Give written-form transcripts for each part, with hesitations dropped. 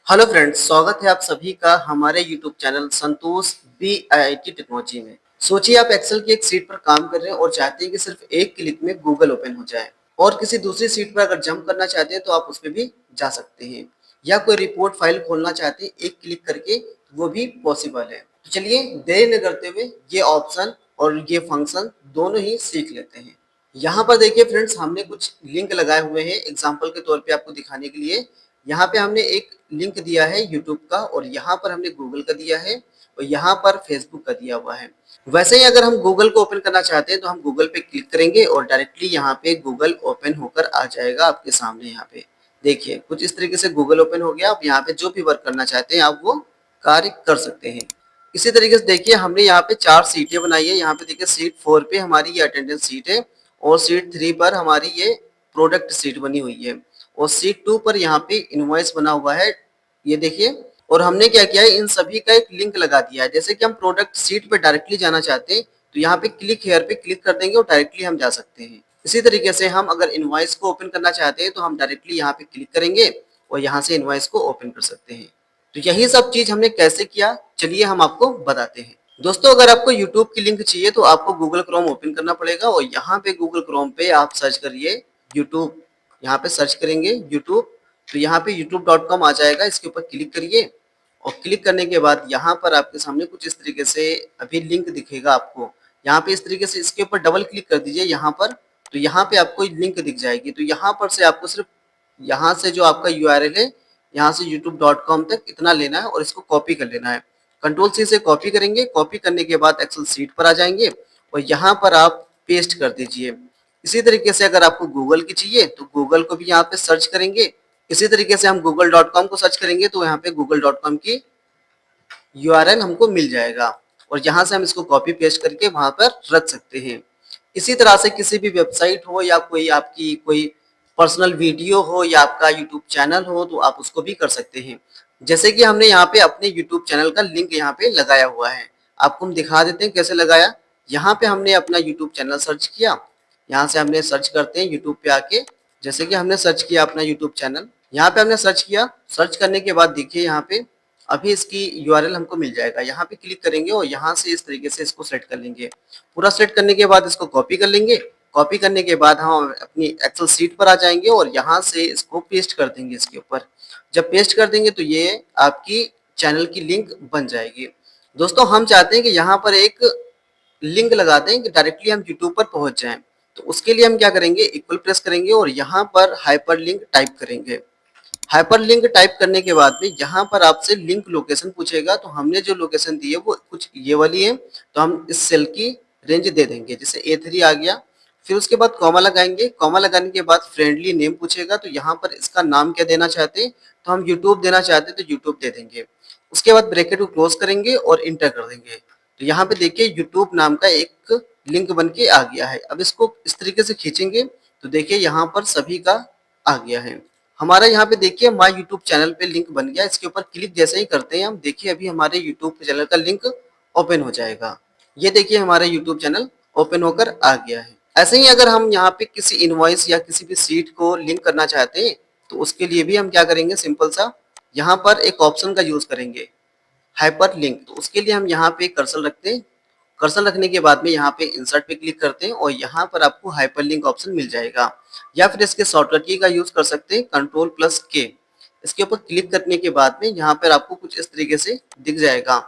Hello friends, स्वागत है आप सभी का हमारे यूट्यूब चैनल संतोष BIIT टेक्नोलॉजी में। सोचिए आप एक्सेल की एक सीट पर काम कर रहे हैं और चाहते हैं कि सिर्फ एक क्लिक में गूगल ओपन हो जाए और किसी दूसरी सीट पर अगर जंप करना चाहते हैं तो आप उस पर भी जा सकते हैं, या कोई रिपोर्ट फाइल खोलना चाहते हैं एक क्लिक करके, वो भी पॉसिबल है। तो चलिए देर न करते हुए ये ऑप्शन और ये फंक्शन दोनों ही सीख लेते हैं। यहाँ पर देखिए फ्रेंड्स, हमने कुछ लिंक लगाए हुए हैं एग्जाम्पल के तौर पे आपको दिखाने के लिए। यहाँ पे हमने एक लिंक दिया है यूट्यूब का, और यहाँ पर हमने गूगल का दिया है, और यहाँ पर फेसबुक का दिया हुआ है। वैसे ही अगर हम गूगल को ओपन करना चाहते हैं तो हम गूगल पे क्लिक करेंगे और डायरेक्टली यहाँ पे गूगल ओपन होकर आ जाएगा आपके सामने। यहाँ पे देखिए कुछ इस तरीके से गूगल ओपन हो गया। आप यहाँ पे जो भी वर्क करना चाहते हैं आप वो कार्य कर सकते हैं। इसी तरीके से देखिए हमने यहाँ पे 4 सीटें बनाई है। यहाँ पे देखिए सीट 4 पे हमारी ये अटेंडेंस सीट है, और सीट 3 पर हमारी ये प्रोडक्ट सीट बनी हुई है, और सीट 2 पर यहाँ पे इनवॉइस बना हुआ है, ये देखिए। और हमने क्या किया है, इन सभी का एक लिंक लगा दिया है। जैसे कि हम प्रोडक्ट सीट पे डायरेक्टली जाना चाहते हैं तो यहाँ पे क्लिक हेयर पे क्लिक कर देंगे और डायरेक्टली हम जा सकते हैं। इसी तरीके से हम अगर इनवॉइस को ओपन करना चाहते हैं तो हम डायरेक्टली यहाँ पे क्लिक करेंगे और यहाँ से इनवॉइस को ओपन कर सकते हैं। तो यही सब चीज हमने कैसे किया, चलिए हम आपको बताते हैं। दोस्तों, अगर आपको YouTube की लिंक चाहिए तो आपको गूगल क्रोम ओपन करना पड़ेगा, और यहाँ पे गूगल क्रोम पे आप सर्च करिए YouTube। यहाँ पे सर्च करेंगे YouTube, तो यहाँ पे youtube.com आ जाएगा। इसके ऊपर क्लिक करिए, और क्लिक करने के बाद यहाँ पर आपके सामने कुछ इस तरीके से अभी लिंक दिखेगा आपको। यहाँ पे इस तरीके से इसके ऊपर डबल क्लिक कर दीजिए यहाँ पर, तो यहाँ पे आपको लिंक दिख जाएगी। तो यहाँ पर से आपको सिर्फ यहाँ से जो आपका URL है, यहाँ से youtube.com तक इतना लेना है और इसको कॉपी कर लेना है। कंट्रोल C से कॉपी करेंगे। कॉपी करने के बाद एक्सेल सीट पर आ जाएंगे और यहाँ पर आप पेस्ट कर दीजिए। इसी तरीके से अगर आपको गूगल की चाहिए तो गूगल को भी यहाँ पे सर्च करेंगे। इसी तरीके से हम google.com को सर्च करेंगे तो यहाँ पे google.com की URL हमको मिल जाएगा, और यहाँ से हम इसको कॉपी पेस्ट करके वहां पर रख सकते हैं। इसी तरह से किसी भी वेबसाइट हो या कोई आपकी कोई पर्सनल वीडियो हो या आपका यूट्यूब चैनल हो तो आप उसको भी कर सकते हैं। जैसे कि हमने यहाँ पे अपने यूट्यूब चैनल का लिंक यहाँ पे लगाया हुआ है, आपको हम दिखा देते हैं कैसे लगाया। यहाँ पे हमने अपना यूट्यूब चैनल सर्च किया, यहाँ से हमने सर्च करते हैं यूट्यूब पे आके। जैसे कि हमने सर्च किया अपना यूट्यूब चैनल, यहाँ पे हमने सर्च किया। सर्च करने के बाद देखिए यहाँ पे अभी इसकी URL हमको मिल जाएगा। यहाँ पे क्लिक करेंगे और यहाँ से इस तरीके से इसको सेट कर लेंगे। पूरा सेट करने के बाद इसको कॉपी कर लेंगे। कॉपी करने के बाद हम अपनी एक्सेल सीट पर आ जाएंगे और यहाँ से इसको पेस्ट कर देंगे इसके ऊपर। जब पेस्ट कर देंगे तो ये आपकी चैनल की लिंक बन जाएगी। दोस्तों, हम चाहते हैं कि यहाँ पर एक लिंक लगा दें कि डायरेक्टली हम यूट्यूब पर पहुंच जाएं। तो उसके लिए हम क्या करेंगे, इक्वल प्रेस करेंगे और यहाँ पर हाइपर लिंक टाइप करेंगे। हाइपर लिंक टाइप करने के बाद में यहाँ पर आपसे लिंक लोकेशन पूछेगा। तो हमने जो लोकेशन दी है वो कुछ ये वाली है, तो हम इस सेल की रेंज दे देंगे, जैसे A3 आ गया। फिर उसके बाद कॉमा लगाएंगे। कॉमा लगाने के बाद फ्रेंडली नेम पूछेगा, तो यहाँ पर इसका नाम क्या देना चाहते हैं, तो हम यूट्यूब देना चाहते हैं तो यूट्यूब दे देंगे। उसके बाद ब्रैकेट को क्लोज करेंगे और इंटर कर देंगे। तो यहाँ पे देखिए यूट्यूब नाम का एक लिंक बन के आ गया है। अब इसको इस तरीके से खींचेंगे तो देखिए यहाँ पर सभी का आ गया है। हमारा यहाँ पे देखिए माय यूट्यूब चैनल पे लिंक बन गया। इसके ऊपर क्लिक जैसे ही करते हैं हम, देखिए अभी हमारे यूट्यूब चैनल का लिंक ओपन हो जाएगा। ये देखिए हमारा यूट्यूब चैनल ओपन होकर आ गया है। ऐसे ही अगर हम यहाँ पे किसी इनवॉइस या किसी भी सीट को लिंक करना चाहते हैं तो उसके लिए भी हम क्या करेंगे, सिंपल सा यहाँ पर एक ऑप्शन का यूज करेंगे, हाइपर लिंक। तो उसके लिए हम यहाँ पे कर्सर रखते हैं। कर्सर रखने के बाद में यहाँ पे इंसर्ट पे क्लिक करते हैं और यहाँ पर आपको हाइपर लिंक ऑप्शन मिल जाएगा, या फिर इसके शॉर्टकट की का यूज कर सकते हैं, Ctrl+K। इसके ऊपर क्लिक करने के बाद में यहाँ पर आपको कुछ इस तरीके से दिख जाएगा।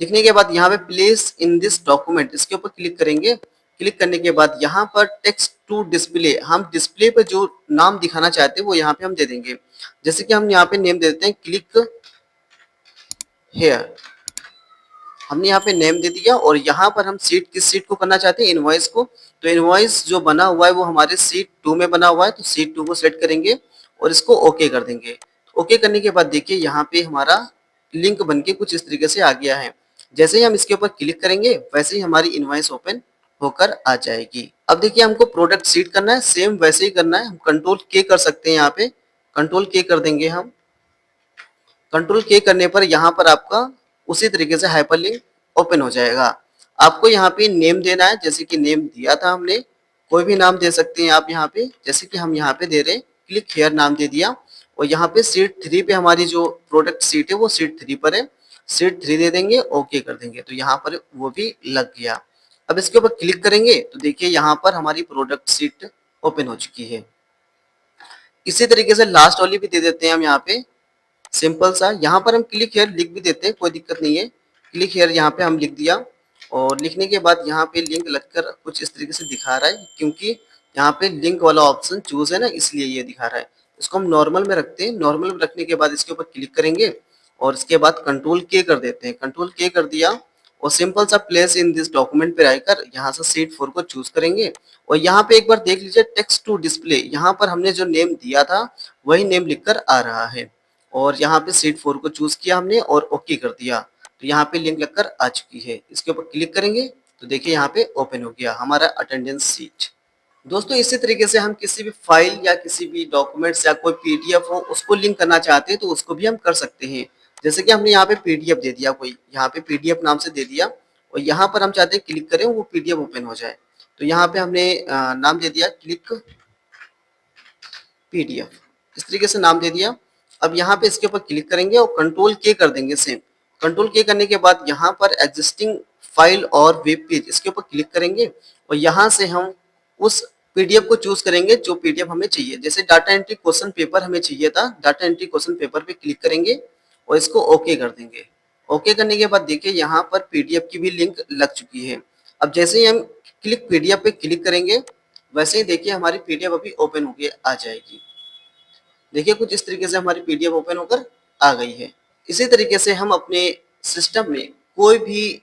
दिखने के बाद यहाँ पे प्लेस इन दिस डॉक्यूमेंट, इसके ऊपर क्लिक करेंगे। क्लिक करने के बाद यहाँ पर टेक्स्ट टू डिस्प्ले, हम डिस्प्ले पर जो नाम दिखाना चाहते हैं वो यहाँ पे हम दे देंगे। जैसे कि हम यहाँ पे नेम दे देते हैं क्लिक हेयर। हमने यहाँ पे नेम दे दिया, और यहाँ पर हम सीट किस सीट को करना चाहते हैं, इनवॉइस को। तो इनवॉइस जो बना हुआ है वो हमारे सीट 2 में बना हुआ है, तो सीट 2 को सेलेक्ट करेंगे और इसको ओके कर देंगे। ओके करने के बाद देखिए यहाँ पे हमारा लिंक बनके कुछ इस तरीके से आ गया है। जैसे ही हम इसके ऊपर क्लिक करेंगे वैसे ही हमारी इनवॉइस ओपन होकर आ जाएगी। अब देखिए हमको प्रोडक्ट सीट करना है, सेम वैसे ही करना है। हम Ctrl+K कर सकते हैं, यहाँ पे Ctrl+K कर देंगे हम। Ctrl+K करने पर यहाँ पर आपका उसी तरीके से हाइपरलिंक ओपन हो जाएगा। आपको यहाँ पे नेम देना है, जैसे कि नेम दिया था हमने, कोई भी नाम दे सकते हैं आप यहाँ पे। जैसे कि हम यहाँ पे दे रहे हैं क्लिक हेयर नाम दे दिया, और यहाँ पे शीट 3 पे हमारी जो प्रोडक्ट शीट है वो शीट 3 पर है, शीट 3 दे देंगे, ओके कर देंगे, तो यहाँ पर वो भी लग गया। अब इसके ऊपर क्लिक करेंगे तो देखिए यहाँ पर हमारी प्रोडक्ट शीट ओपन हो चुकी है। इसी तरीके से लास्ट वाली भी दे देते हैं हम यहाँ पे, सिंपल सा। यहाँ पर हम क्लिक हेयर लिख भी देते हैं, कोई दिक्कत नहीं है। क्लिक हेयर यहाँ पे हम लिख दिया और लिखने के बाद यहाँ पे लिंक लगकर कुछ इस तरीके से दिखा रहा है, क्योंकि यहाँ पे लिंक वाला ऑप्शन चूज है ना, इसलिए ये दिखा रहा है। इसको हम नॉर्मल में रखते हैं। नॉर्मल में रखने के बाद इसके ऊपर क्लिक करेंगे और इसके बाद कंट्रोल के कर देते हैं। कंट्रोल के कर दिया और सिंपल सा प्लेस इन दिस डॉक्यूमेंट पे रहकर यहाँ से शीट 4 को चूज करेंगे और यहाँ पे एक बार देख लीजिए टेक्स्ट टू डिस्प्ले, यहाँ पर हमने जो नेम दिया था वही नेम लिखकर आ रहा है। और यहाँ पे शीट 4 को चूज किया हमने और ओके कर दिया, तो यहाँ पे लिंक लगकर आ चुकी है। इसके ऊपर क्लिक करेंगे तो देखिए यहाँ पे ओपन हो गया हमारा अटेंडेंस शीट। दोस्तों इसी तरीके से हम किसी भी फाइल या किसी भी डॉक्यूमेंट्स या कोई पीडीएफ हो उसको लिंक करना चाहते हैं तो उसको भी हम कर सकते हैं। जैसे कि हमने यहाँ पे पीडीएफ दे दिया, कोई यहाँ पे पीडीएफ नाम से दे दिया और यहाँ पर हम चाहते हैं क्लिक करें वो पीडीएफ ओपन हो जाए, तो यहाँ पे हमने नाम दे दिया क्लिक पीडीएफ, इस तरीके से नाम दे दिया। अब यहाँ पे इसके ऊपर क्लिक करेंगे और कंट्रोल के कर देंगे सेम। कंट्रोल के करने के बाद यहाँ पर एग्जिस्टिंग फाइल और वेब पेज, इसके ऊपर क्लिक करेंगे और यहाँ से हम उस पीडीएफ को चूज करेंगे जो पीडीएफ हमें चाहिए। जैसे डाटा एंट्री क्वेश्चन पेपर हमें चाहिए था, डाटा एंट्री क्वेश्चन पेपर पे क्लिक करेंगे और इसको ओके कर देंगे। ओके करने के बाद देखिए यहाँ पर पीडीएफ की भी लिंक लग चुकी है। अब जैसे ही हम क्लिक पीडीएफ पे क्लिक करेंगे वैसे ही देखिए हमारी पीडीएफ अभी ओपन होके आ जाएगी। देखिए कुछ इस तरीके से हमारी पीडीएफ ओपन होकर आ गई है। इसी तरीके से हम अपने सिस्टम में कोई भी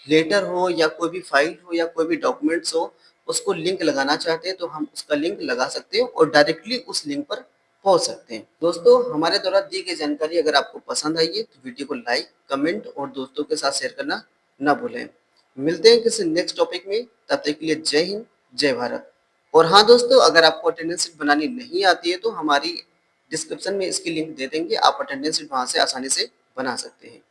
लेटर हो या कोई भी फाइल हो या कोई भी डॉक्यूमेंट्स हो उसको लिंक लगाना चाहते हैं तो हम उसका लिंक लगा सकते हैं और डायरेक्टली उस लिंक पर पहुंच सकते हैं। दोस्तों हमारे द्वारा दी गई जानकारी अगर आपको पसंद आई है तो वीडियो को लाइक, कमेंट और दोस्तों के साथ शेयर करना ना भूलें। मिलते हैं किसी नेक्स्ट टॉपिक में, तब तक के लिए जय हिंद, जय भारत। और हाँ दोस्तों, अगर आपको अटेंडेंस शीट बनानी नहीं आती है तो हमारी डिस्क्रिप्शन में इसकी लिंक दे देंगे, आप अटेंडेंस शीट वहां से आसानी से बना सकते हैं।